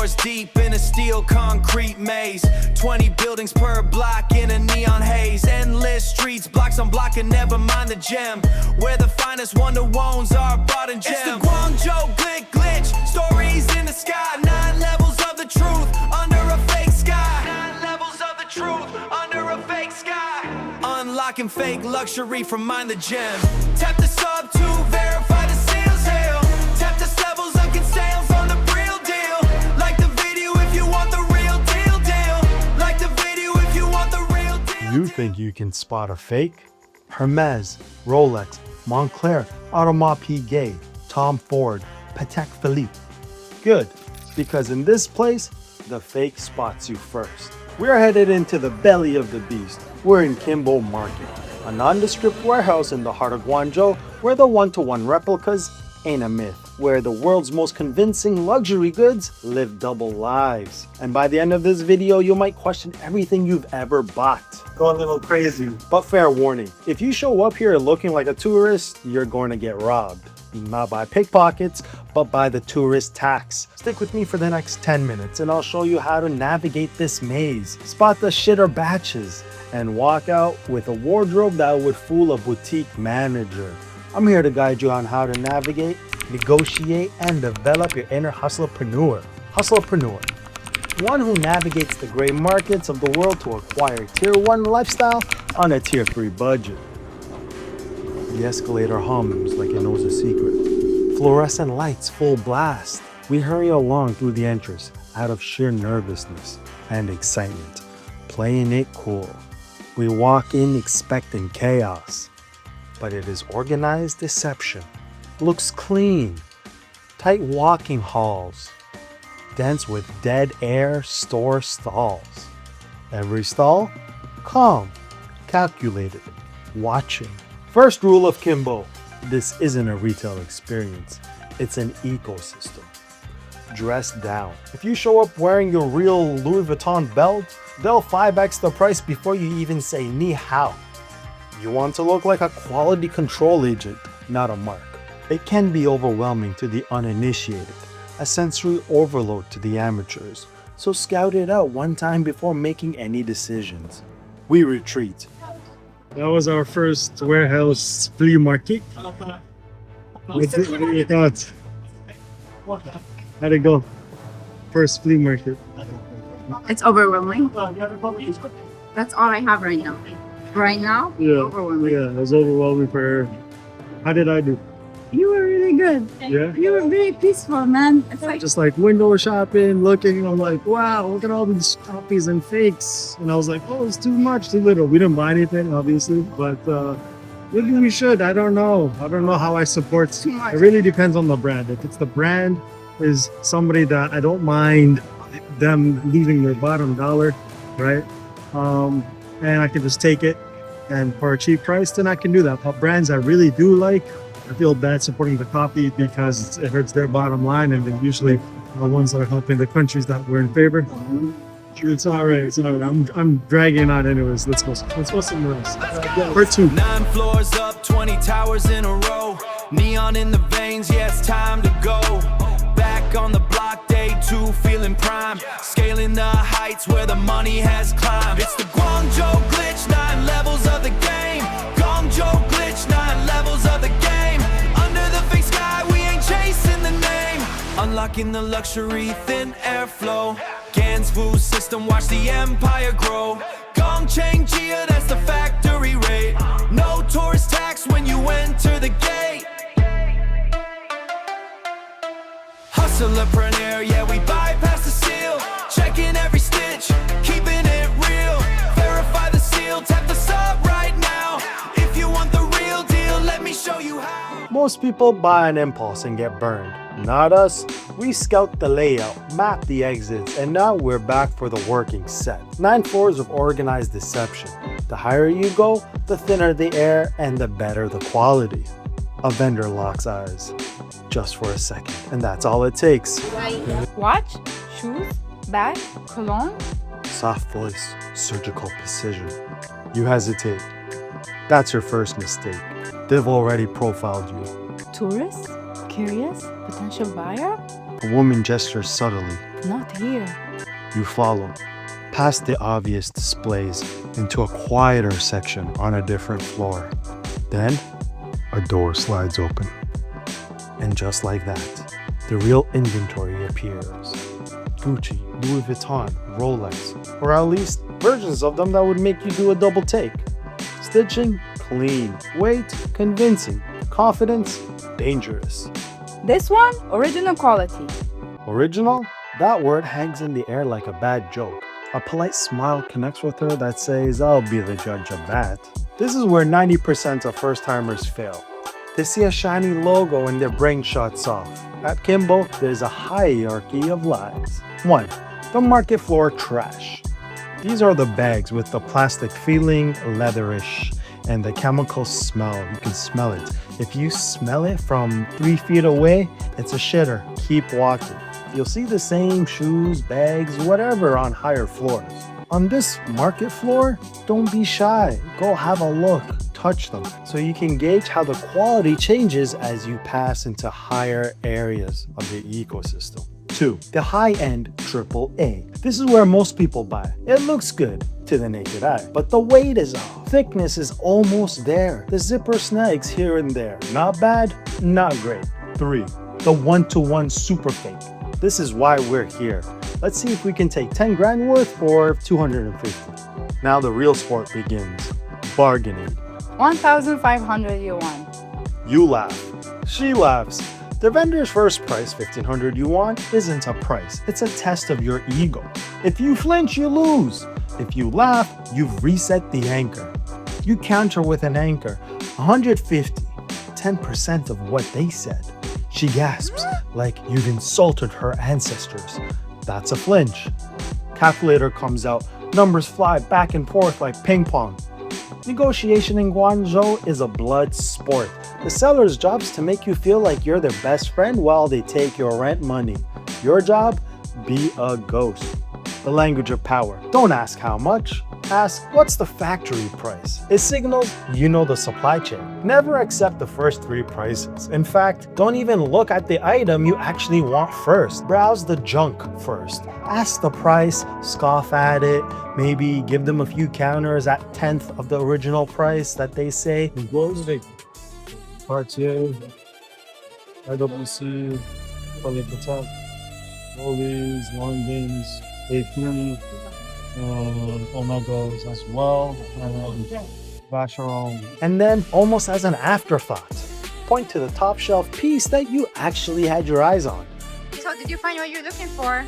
floors deep in a steel concrete maze. 20 buildings per block in a neon haze. Endless streets, blocks on block, and never mind the gem, where the finest wonder-wones are bought in gems. It's the Guangzhou glitch, stories in the sky. 9 levels of the truth under a fake sky. 9 levels of the truth under a fake sky. Unlocking fake luxury from Mind the Gem. Tap the sub to verify the sales hail. Tap the levels of sales on the real deal. Like the video if you want the real deal. Like the video if you want the real deal. You think you can spot a fake? Hermes, Rolex, Montclair, Audemars Piguet, Tom Ford, Patek Philippe. Good, because in this place, the fake spots you first. We're headed into the belly of the beast. We're in Kinbo Market, a nondescript warehouse in the heart of Guangzhou where the one-to-one replicas ain't a myth, where the world's most convincing luxury goods live double lives. And by the end of this video, you might question everything you've ever bought. Go a little crazy. But fair warning, if you show up here looking like a tourist, you're going to get robbed. Not by pickpockets, but by the tourist tax. Stick with me for the next 10 minutes and I'll show you how to navigate this maze, spot the shitter batches, and walk out with a wardrobe that would fool a boutique manager. I'm here to guide you on how to navigate, negotiate, and develop your inner hustlepreneur. One who navigates the gray markets of the world to acquire tier 1 lifestyle on a tier 3 budget. The escalator hums like it knows a secret. Fluorescent lights full blast. We hurry along through the entrance out of sheer nervousness and excitement, playing it cool. We walk in expecting chaos, but it is organized deception. Looks clean. Tight walking halls, dense with dead air store stalls. Every stall, calm, calculated, watching. First rule of Kinbo, this isn't a retail experience, it's an ecosystem. Dress down. If you show up wearing your real Louis Vuitton belt, they'll 5x the price before you even say ni hao. You want to look like a quality control agent, not a mark. It can be overwhelming to the uninitiated, a sensory overload to the amateurs, so scout it out one time before making any decisions. We retreat. That was our first warehouse flea market. What do you thought? How'd it go? First flea market. It's overwhelming. That's all I have right now. Right now, Yeah, overwhelming. yeah, it was overwhelming for her. How did I do? You were really good. Yeah? You were very peaceful, man. It's like Just like window shopping, looking, I'm like, wow, look at all these copies and fakes. And I was like, oh, it's too much, too little. We didn't buy anything, obviously, but maybe we should. I don't know. I don't know how I support. too much. It really depends on the brand. If it's the brand is somebody that I don't mind them losing their bottom dollar, right? And I can just take it and for a cheap price, then I can do that. But brands I really do like, I feel bad supporting the copy because it hurts their bottom line, and they're usually the ones that are helping the countries that we're in favor. It's all right. It's all right. I'm dragging on anyways. Let's go somewhere else. Part 2. 9 floors up, 20 towers in a row. Neon in the veins, yeah, it's time to go. Back on the block, day 2, feeling prime. Scaling the heights where the money has climbed. It's the Guangzhou glitch, 9 levels of the game. Guangzhou glitch, 9 levels of the game. Under the fake sky, we ain't chasing the name. Unlocking the luxury, thin airflow. Gan's food system, watch the empire grow. Gongcheng Jia, that's the factory rate. No tourist tax when you enter the gate. Hustlepreneur, yeah, we bypass the seal. Checking every stitch, keeping it real. Verify the seal, tap the sub right now. If you want the real deal, let me show you how. Most people buy an impulse and get burned. Not us. We scout the layout, map the exits, and now we're back for the working set. 9 floors of organized deception. The higher you go, the thinner the air and the better the quality. A vendor locks eyes. Just for a second, and that's all it takes. Watch, shoes, bag, cologne. Soft voice, surgical precision. You hesitate. That's your first mistake. They've already profiled you. Tourist? Curious? Potential buyer? A woman gestures subtly. Not here. You follow, past the obvious displays, into a quieter section on a different floor. Then, a door slides open. And just like that, the real inventory appears. Gucci, Louis Vuitton, Rolex, or at least versions of them that would make you do a double take. Stitching, clean. Weight, convincing. Confidence, dangerous. This one, original quality. Original? That word hangs in the air like a bad joke. A polite smile connects with her that says, I'll be the judge of that. This is where 90% of first-timers fail. They see a shiny logo and their brain shuts off. At Kinbo, there's a hierarchy of lies. 1. The market floor trash. These are the bags with the plastic feeling, leatherish, and the chemical smell. You can smell it. If you smell it from 3 feet away, it's a shitter. Keep walking. You'll see the same shoes, bags, whatever on higher floors. On this market floor, don't be shy. Go have a look, touch them, so you can gauge how the quality changes as you pass into higher areas of the ecosystem. 2. The high-end AAA. This is where most people buy. It looks good to the naked eye, but the weight is off. Thickness is almost there. The zipper snags here and there. Not bad, not great. 3. The one-to-one super fake. This is why we're here. Let's see if we can take 10 grand worth for 250. Now the real sport begins. Bargaining. 1,500 yuan. You laugh. She laughs. The vendor's first price, 1,500 yuan, isn't a price. It's a test of your ego. If you flinch, you lose. If you laugh, you've reset the anchor. You counter with an anchor. 150. 10% of what they said. She gasps, like you've insulted her ancestors. That's a flinch. Calculator comes out. Numbers fly back and forth like ping pong. Negotiation in Guangzhou is a blood sport. The seller's job is to make you feel like you're their best friend while they take your rent money. Your job? Be a ghost. The language of power. Don't ask how much. Ask, what's the factory price? It signals you know the supply chain. Never accept the first 3 prices. In fact, don't even look at the item you actually want first. Browse the junk first. Ask the price, scoff at it, maybe give them a few counters at 10th of the original price that they say. Cartier, IWC, Patek, Rollies, Longdons, AP, Omegas as well, Vacheron. And then, almost as an afterthought, point to the top shelf piece that you actually had your eyes on. So did you find what you're looking for?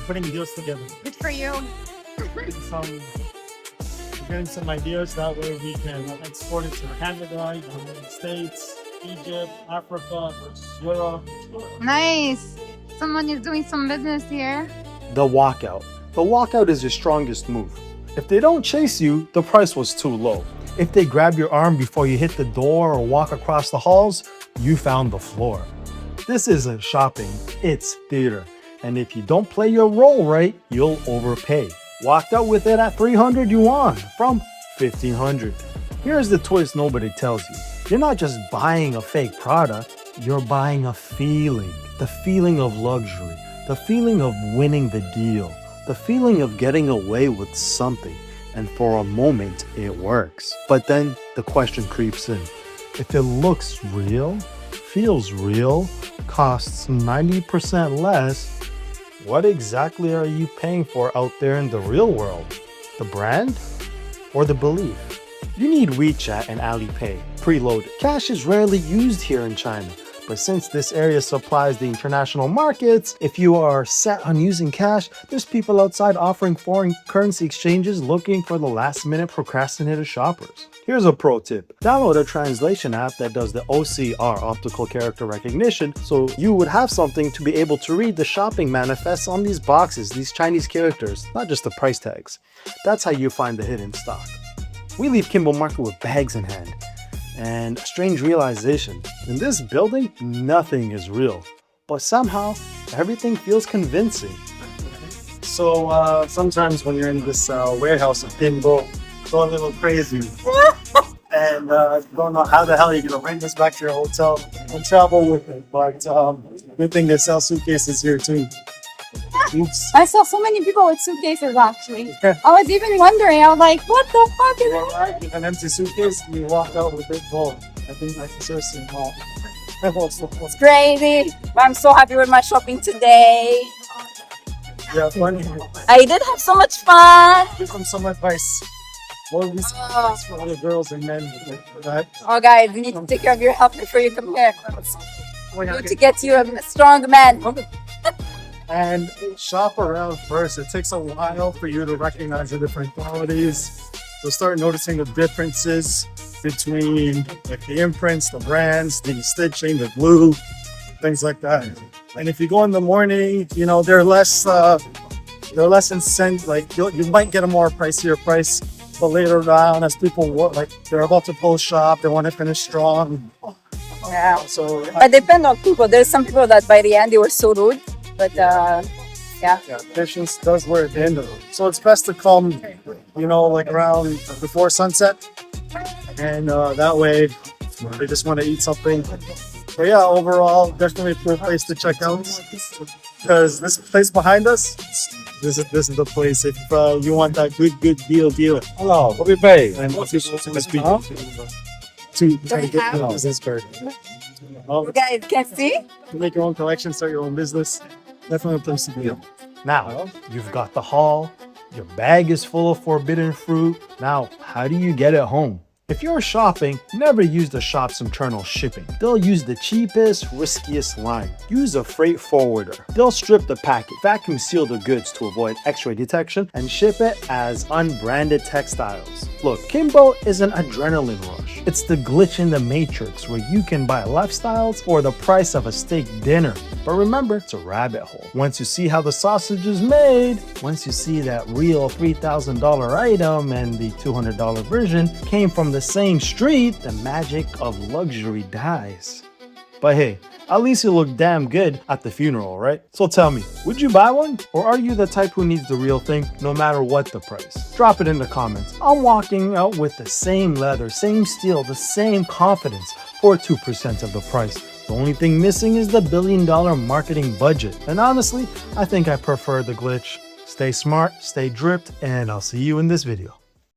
Putting deals together. Good for you. Getting some ideas that way we can export it to Canada, United States, Egypt, Africa, Europe. Nice. Someone is doing some business here. The walkout. The walkout is your strongest move. If they don't chase you, the price was too low. If they grab your arm before you hit the door or walk across the halls, you found the floor. This isn't shopping, it's theater. And if you don't play your role right, you'll overpay. Walked out with it at 300 yuan from 1,500. Here's the twist nobody tells you. You're not just buying a fake product, you're buying a feeling. The feeling of luxury, the feeling of winning the deal, the feeling of getting away with something. And for a moment, it works. But then the question creeps in. If it looks real, feels real, costs 90% less, what exactly are you paying for out there in the real world? The brand or the belief? You need WeChat and Alipay, preloaded. Cash is rarely used here in China. But since this area supplies the international markets, if you are set on using cash, there's people outside offering foreign currency exchanges looking for the last-minute procrastinator shoppers. Here's a pro tip. Download a translation app that does the OCR, optical character recognition, so you would have something to be able to read the shopping manifests on these boxes, these Chinese characters, not just the price tags. That's how you find the hidden stock. We leave Kinbo Market with bags in hand. And a strange realization, in this building, nothing is real, but somehow everything feels convincing. So sometimes when you're in this warehouse of Kinbo, go a little crazy and don't know how the hell you're gonna bring this back to your hotel and travel with it. But good thing they sell suitcases here too. Oops. I saw so many people with suitcases actually. Yeah. I was even wondering, I was like, what the fuck is it? With an empty suitcase, you walk out with a big ball. I think that's seriously small. It's crazy. But I'm so happy with my shopping today. Yeah, funny. I did have so much fun. Give them some advice. More advice for other girls and men. That. Oh guys, you need to take care of your health before you come here. Good to get you a strong man. And shop around first. It takes a while for you to recognize the different qualities. You'll start noticing the differences between like the imprints, the brands, the stitching, the glue, things like that. And if you go in the morning, you know, they're less incentive. Like you might get a more pricier price, but later on, as people like they're about to close shop, they want to finish strong. Yeah. So It depends on people. There's some people that by the end they were so rude, but yeah. yeah, patience does wear at the end of it. So it's best to come, you know, like around before sunset, and that way they just want to eat something. But yeah, overall, definitely a cool place to check out. Because this place behind us, this is the place if you want that good deal. Hello, what we pay? And what people to speak Huh? to get the business card. You guys can see. Make your own collection, start your own business. Definitely a place to be. Now, you've got the haul, your bag is full of forbidden fruit. Now, how do you get it home? If you're shopping, never use the shop's internal shipping. They'll use the cheapest, riskiest line. Use a freight forwarder. They'll strip the package, vacuum seal the goods to avoid X-ray detection, and ship it as unbranded textiles. Look, Kinbo is an adrenaline rush. It's the glitch in the matrix where you can buy lifestyles for the price of a steak dinner. But remember, it's a rabbit hole. Once you see how the sausage is made, once you see that real $3,000 item and the $200 version came from the same street, the magic of luxury dies. But hey, at least you look damn good at the funeral, right? So tell me, would you buy one? Or are you the type who needs the real thing no matter what the price? Drop it in the comments. I'm walking out with the same leather, same steel, the same confidence for 2% of the price. The only thing missing is the $1 billion marketing budget. And honestly, I think I prefer the glitch. Stay smart, stay dripped, and I'll see you in this video.